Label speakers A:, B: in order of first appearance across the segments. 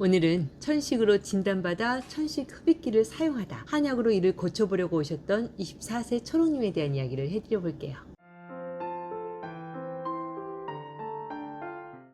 A: 오늘은 천식으로 진단받아 천식 흡입기를 사용하다 한약으로 이를 고쳐보려고 오셨던 24세 초롱님에 대한 이야기를 해드려 볼게요.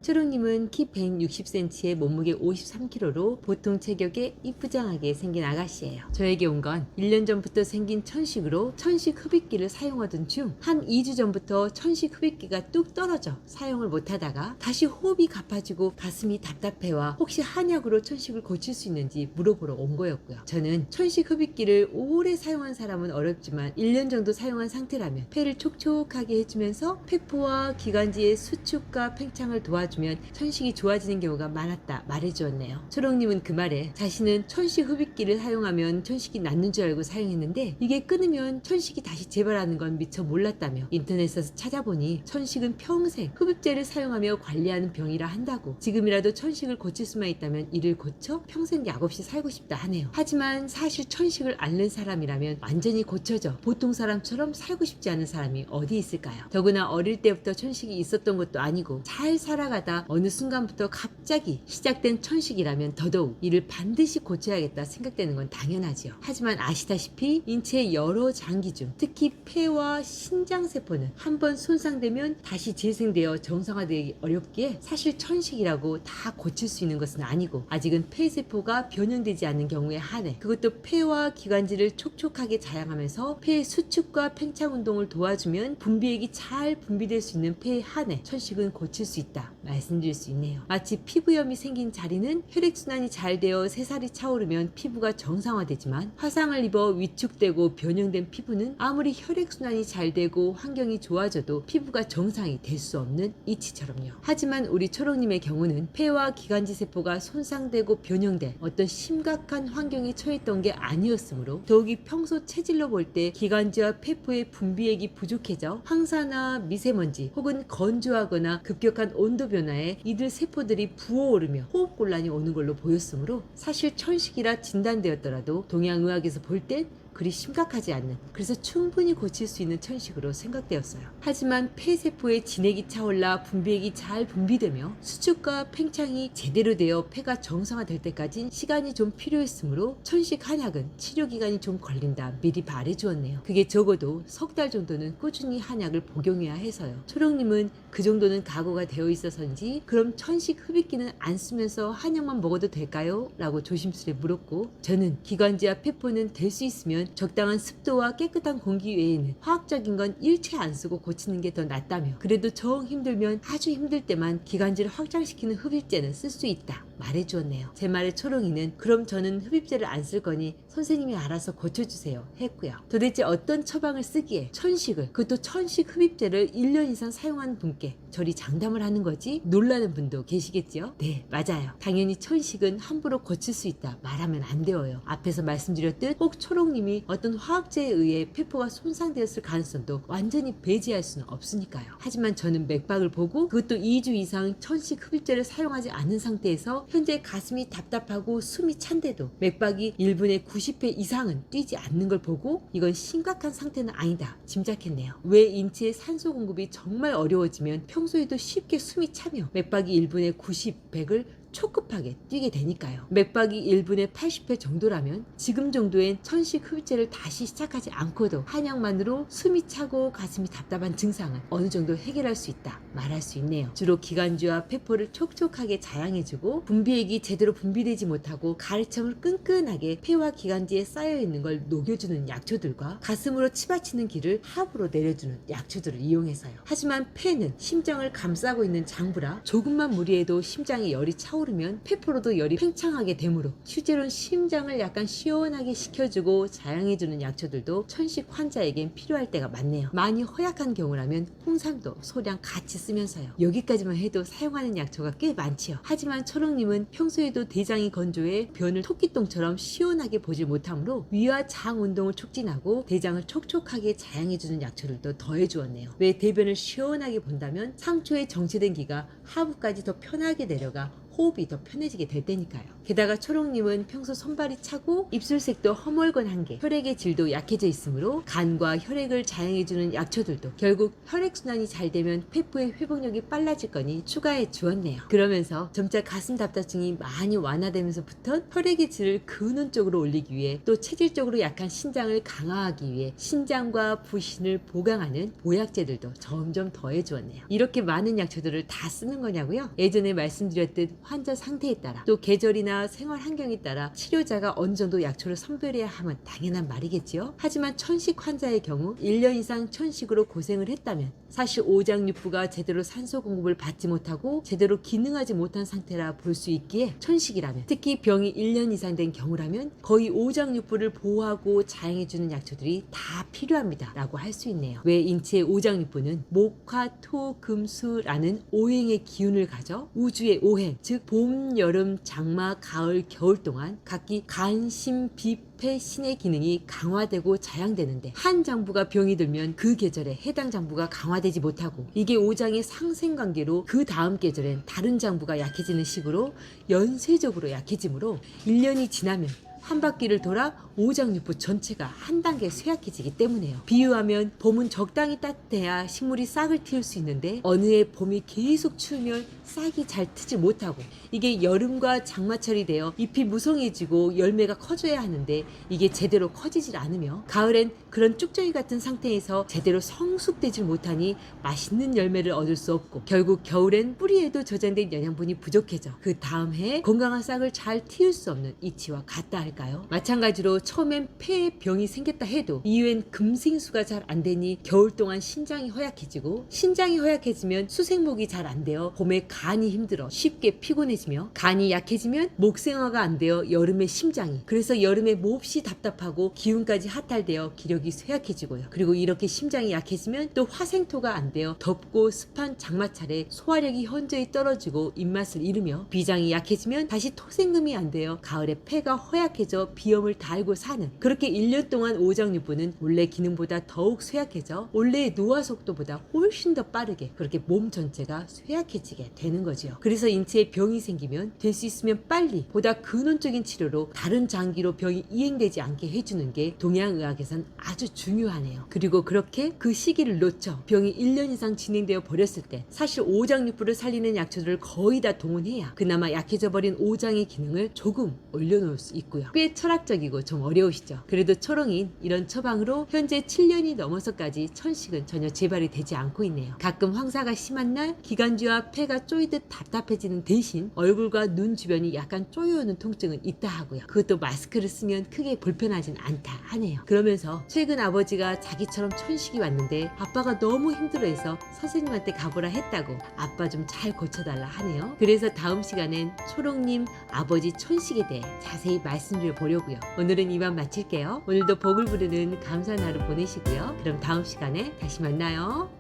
A: 초롱님은 키 160cm에 몸무게 53kg로 보통 체격에 이쁘장하게 생긴 아가씨예요. 저에게 온 건 1년 전부터 생긴 천식으로 천식 흡입기를 사용하던 중 한 2주 전부터 천식 흡입기가 뚝 떨어져 사용을 못하다가 다시 호흡이 가빠지고 가슴이 답답해와 혹시 한약으로 천식을 고칠 수 있는지 물어보러 온 거였고요. 저는 천식 흡입기를 오래 사용한 사람은 어렵지만 1년 정도 사용한 상태라면 폐를 촉촉하게 해주면서 폐포와 기관지의 수축과 팽창을 도와주면 천식이 좋아지는 경우가 많았다 말해주었네요. 초롱님은 그 말에 자신은 천식 흡입기를 사용하면 천식이 낫는 줄 알고 사용했는데 이게 끊으면 천식이 다시 재발하는 건 미처 몰랐다며 인터넷에서 찾아보니 천식은 평생 흡입제를 사용하며 관리하는 병이라 한다고 지금이라도 천식을 고칠 수만 있다면 이를 고쳐 평생 약 없이 살고 싶다 하네요. 하지만 사실 천식을 앓는 사람이라면 완전히 고쳐져 보통 사람처럼 살고 싶지 않은 사람이 어디 있을까요? 더구나 어릴 때부터 천식이 있었던 것도 아니고 잘 살아가다 어느 순간부터 갑자기 시작된 천식이라면 더더욱 이를 반드시 고쳐야겠다 생각되는 건 당연하지요. 하지만 아시다시피 인체의 여러 장기 중 특히 폐와 신장세포는 한번 손상되면 다시 재생되어 정상화되기 어렵기에 사실 천식이라고 다 고칠 수 있는 것은 아니고 아직은 폐세포가 변형되지 않는 경우에 한해 그것도 폐와 기관지를 촉촉하게 자양하면서 폐의 수축과 팽창 운동을 도와주면 분비액이 잘 분비될 수 있는 폐에 한해 천식은 고칠 수 있다 말씀드릴 수 있네요. 마치 피부염이 생긴 자리는 혈액순환이 잘 되어 새살이 차오르면 피부가 정상화되지만 화상을 입어 위축되고 변형된 피부는 아무리 혈액순환이 잘 되고 환경이 좋아져도 피부가 정상이 될 수 없는 이치처럼요. 하지만 우리 초롱님의 경우는 폐와 기관지 세포가 손상되고 변형된 어떤 심각한 환경에 처했던 게 아니었으므로 더욱이 평소 체질로 볼 때 기관지와 폐포의 분비액이 부족해져 황사나 미세먼지 혹은 건조하거나 급격한 온도 변화에 이들 세포들이 부어오르며 호흡곤란이 오는 걸로 보였으므로 사실 천식이라 진단되었더라도 동양의학에서 볼 땐 그리 심각하지 않는 그래서 충분히 고칠 수 있는 천식으로 생각되었어요. 하지만 폐세포의 진액이 차올라 분비액이 잘 분비되며 수축과 팽창이 제대로 되어 폐가 정상화될 때까진 시간이 좀 필요했으므로 천식 한약은 치료기간이 좀 걸린다 미리 말해주었네요. 그게 적어도 석 달 정도는 꾸준히 한약을 복용해야 해서요. 초롱님은 그 정도는 각오가 되어 있어서인지 그럼 천식 흡입기는 안 쓰면서 한약만 먹어도 될까요? 라고 조심스레 물었고 저는 기관지와 폐포는 될 수 있으면 적당한 습도와 깨끗한 공기 외에는 화학적인 건 일체 안 쓰고 고치는 게 더 낫다며 그래도 정 힘들면 아주 힘들 때만 기관지를 확장시키는 흡입제는 쓸 수 있다 말해주었네요. 제 말에 초롱이는 그럼 저는 흡입제를 안 쓸 거니 선생님이 알아서 고쳐주세요 했고요. 도대체 어떤 처방을 쓰기에 천식을 그것도 천식 흡입제를 1년 이상 사용한 분께 저리 장담을 하는 거지? 놀라는 분도 계시겠죠? 네 맞아요. 당연히 천식은 함부로 고칠 수 있다 말하면 안 되어요. 앞에서 말씀드렸듯 꼭 초롱님이 어떤 화학제에 의해 폐포가 손상되었을 가능성도 완전히 배제할 수는 없으니까요. 하지만 저는 맥박을 보고 그것도 2주 이상 천식 흡입제를 사용하지 않은 상태에서 현재 가슴이 답답하고 숨이 찬데도 맥박이 1분에 90회 이상은 뛰지 않는 걸 보고 이건 심각한 상태는 아니다 짐작했네요. 왜 인체의 산소 공급이 정말 어려워지면 평소에도 쉽게 숨이 차며 맥박이 1분에 90, 100을 초급하게 뛰게 되니까요. 맥박이 1분에 80회 정도라면 지금 정도엔 천식 흡입제를 다시 시작하지 않고도 한약만으로 숨이 차고 가슴이 답답한 증상은 어느 정도 해결할 수 있다 말할 수 있네요. 주로 기관지와 폐포를 촉촉하게 자양해주고 분비액이 제대로 분비되지 못하고 가래청을 끈끈하게 폐와 기관지에 쌓여있는 걸 녹여주는 약초들과 가슴으로 치받치는 기를 하부로 내려주는 약초들을 이용해서요. 하지만 폐는 심장을 감싸고 있는 장부라 조금만 무리해도 심장에 열이 차오르면 폐포로도 열이 팽창하게 되므로 휴재론 심장을 약간 시원하게 식혀주고 자양해주는 약초들도 천식 환자에겐 필요할 때가 많네요. 많이 허약한 경우라면 홍삼도 소량 같이 쓰면서요. 여기까지만 해도 사용하는 약초가 꽤 많지요. 하지만 초롱님은 평소에도 대장이 건조해 변을 토끼똥처럼 시원하게 보질 못하므로 위와 장 운동을 촉진하고 대장을 촉촉하게 자양해주는 약초들도 더해주었네요. 왜 대변을 시원하게 본다면 상초에 정체된 기가 하부까지 더 편하게 내려가 호흡이 더 편해지게 될 때니까요. 게다가 초록님은 평소 손발이 차고 입술색도 허멀건한 게 혈액의 질도 약해져 있으므로 간과 혈액을 자양해주는 약초들도 결국 혈액순환이 잘 되면 폐포의 회복력이 빨라질 거니 추가해 주었네요. 그러면서 점차 가슴 답답증이 많이 완화되면서부터 혈액의 질을 근원적으로 올리기 위해 또 체질적으로 약한 신장을 강화하기 위해 신장과 부신을 보강하는 보약제들도 점점 더해 주었네요. 이렇게 많은 약초들을 다 쓰는 거냐고요? 예전에 말씀드렸듯 환자 상태에 따라 또 계절이나 생활 환경에 따라 치료자가 어느 정도 약초를 선별해야 하면 당연한 말이겠지요. 하지만 천식 환자의 경우 1년 이상 천식으로 고생을 했다면 사실 오장육부가 제대로 산소 공급을 받지 못하고 제대로 기능하지 못한 상태라 볼 수 있기에 천식이라면 특히 병이 1년 이상 된 경우라면 거의 오장육부를 보호하고 자양해주는 약초들이 다 필요합니다 라고 할 수 있네요. 왜 인체의 오장육부는 목, 화, 토, 금, 수라는 오행의 기운을 가져 우주의 오행 즉 봄, 여름, 장마, 가을, 겨울 동안 각기 간, 심, 비, 폐, 신의 기능이 강화되고 자양되는데 한 장부가 병이 들면 그 계절에 해당 장부가 강화되지 못하고 이게 오장의 상생관계로 그 다음 계절엔 다른 장부가 약해지는 식으로 연쇄적으로 약해지므로 1년이 지나면 한 바퀴를 돌아 오장육부 전체가 한 단계 쇠약해지기 때문에요. 비유하면 봄은 적당히 따뜻해야 식물이 싹을 틔울 수 있는데 어느 해 봄이 계속 추우면 싹이 잘 트지 못하고 이게 여름과 장마철이 되어 잎이 무성해지고 열매가 커져야 하는데 이게 제대로 커지질 않으며 가을엔 그런 쭉정이 같은 상태에서 제대로 성숙되질 못하니 맛있는 열매를 얻을 수 없고 결국 겨울엔 뿌리에도 저장된 영양분이 부족해져 그 다음 해에 건강한 싹을 잘 틔울 수 없는 이치와 같다 할까요? 마찬가지로 처음엔 폐에 병이 생겼다 해도 이후엔 금생수가 잘 안 되니 겨울 동안 신장이 허약해지고 신장이 허약해지면 수생목이 잘 안 되어 봄에 간이 힘들어 쉽게 피곤해지며 간이 약해지면 목생화가 안 되어 여름에 심장이 그래서 여름에 몹시 답답하고 기운까지 하탈되어 기력이 쇠약해지고요. 그리고 이렇게 심장이 약해지면 또 화생토가 안 되어 덥고 습한 장마철에 소화력이 현저히 떨어지고 입맛을 잃으며 비장이 약해지면 다시 토생금이 안 되어 가을에 폐가 허약해져 비염을 달고 사는 그렇게 1년 동안 오장육부는 원래 기능보다 더욱 쇠약해져 원래의 노화 속도보다 훨씬 더 빠르게 그렇게 몸 전체가 쇠약해지게 되는 거지요. 그래서 인체에 병이 생기면 될 수 있으면 빨리 보다 근원적인 치료로 다른 장기로 병이 이행되지 않게 해주는 게 동양의학에선 아주 중요하네요. 그리고 그렇게 그 시기를 놓쳐 병이 1년 이상 진행되어 버렸을 때 사실 오장육부를 살리는 약초들을 거의 다 동원해야 그나마 약해져 버린 오장의 기능을 조금 올려놓을 수 있고요. 꽤 철학적이고 좀 어려우시죠? 그래도 초롱인 이런 처방으로 현재 7년이 넘어서까지 천식은 전혀 재발이 되지 않고 있네요. 가끔 황사가 심한 날 기관지와 폐가 쪼이듯 답답해지는 대신 얼굴과 눈 주변이 약간 쪼여오는 통증은 있다 하고요. 그것도 마스크를 쓰면 크게 불편하진 않다 하네요. 그러면서 최근 아버지가 자기처럼 천식이 왔는데 아빠가 너무 힘들어해서 선생님한테 가보라 했다고 아빠 좀 잘 고쳐달라 하네요. 그래서 다음 시간엔 초롱님 아버지 천식에 대해 자세히 말씀드려 보려고요. 오늘은 이만 마칠게요. 오늘도 복을 부르는 감사한 하루 보내시고요. 그럼 다음 시간에 다시 만나요.